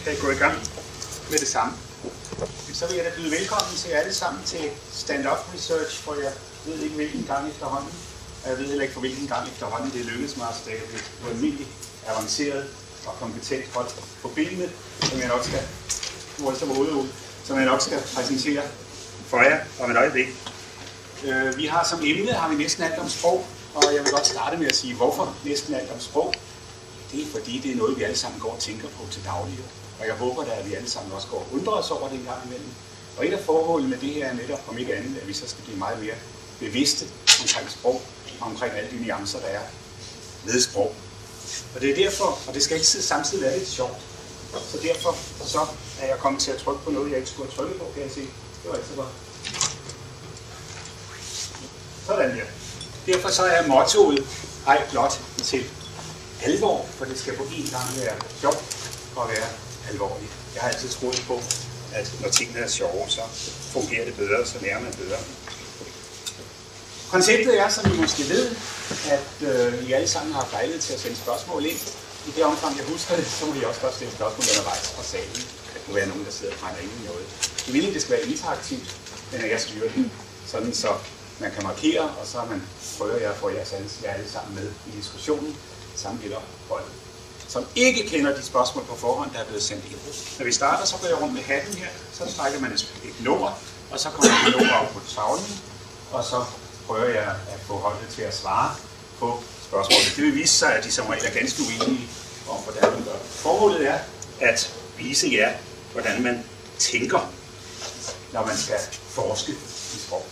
kan gå i gang med det samme. Så vil jeg da byde velkommen til alle sammen til Stand-Up Research, for jeg ved ikke hvilken gang efterhånden. Og jeg ved heller ikke for hvilken gang efterhånden det lykkedes mig at stable et ualmindeligt avanceret og kompetent hold på benene, som jeg nok skal præsentere for jer om et øjeblik. Vi har som emne næsten alt om sprog, og jeg vil godt starte med at sige, hvorfor næsten alt om sprog. Det er fordi, det er noget, vi alle sammen går og tænker på til daglig. Og jeg håber da, at vi alle sammen også går og undrer os over det en gang imellem. Og et af formålene med det her er netop, om ikke andet, at vi så skal blive meget mere bevidste omkring sprog, og omkring alle de nuancer, der er ved sprog. Og det er derfor, og det skal ikke samtidig være lidt sjovt, så derfor så er jeg kommet til at trykke på noget, jeg ikke skulle have trykket på, kan jeg se. Det var ikke så godt. Sådan her. Derfor så er mottoet ej blot til alvor, for det skal på en gang være sjovt og være alvorligt. Jeg har altid troet på, at når tingene er sjove, så fungerer det bedre, så lærer man bedre. Konceptet er, som I måske ved, at I alle sammen har lejlighed til at sende spørgsmål ind. I det omfang, jeg husker det, så må I også godt stille spørgsmål undervejs fra salen. Der kunne være nogen, der sidder og brænder ind i noget. Det vil ikke, det skal være interaktivt, men jeg styrer det sådan, så man kan markere, og så prøver jeg at få jer alle sammen med i diskussionen. Samt gælder holdet, som ikke kender de spørgsmål på forhånd, der er blevet sendt ind. Når vi starter, så går jeg rundt med hatten her, så trækker man et nummer, og så kommer det nummer op på tavlen, og så prøver jeg at få holdet til at svare på spørgsmålet. Det vil vise sig, at de som regel er ganske uenige om, hvordan man gør. Formålet er at vise jer, hvordan man tænker, når man skal forske i sprog.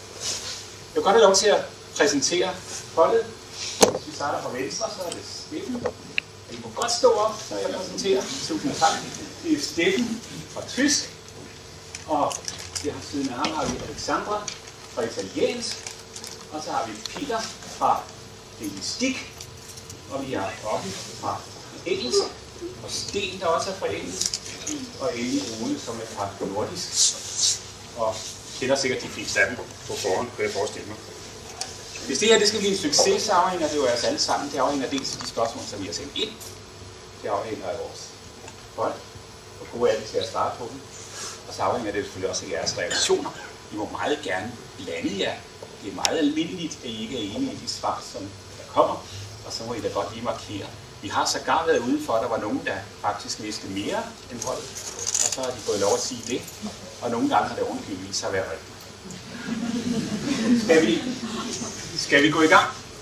Jeg vil godt have lov til at præsentere holdet. Hvis vi starter fra venstre, så er det Steffen. I må godt stå op, når jeg præsenterer. Tusind tak. Det er Steffen fra tysk. Og ved siden af ham har vi Alexandra fra italiensk. Og så har vi Peter fra linguistik. Og vi har Robby fra engelsk. Og Sten, der også er fra engelsk. Og endelig Ole, som er fra nordisk. Og kender sikkert de fleste af dem på forhånd, kan jeg forestille mig. Hvis det her skal blive en succes, så afhænger det jo af os alle sammen. Det afhænger dels af de spørgsmål, som vi har sendt ind. Det afhænger af vores hold, og gode er det til at svare på dem. Og så afhænger det selvfølgelig også af jeres reaktioner. I må meget gerne blande jer. Det er meget almindeligt, at I ikke er enige i de svar, som der kommer. Og så må I da godt lige markere. Vi har sågar været ude for, at der var nogen, der faktisk vidste mere end holdet. Og så har de fået lov at sige det. Og nogle gange har det ovenikøbet vist sig at være rigtigt. Skal vi gå i gang?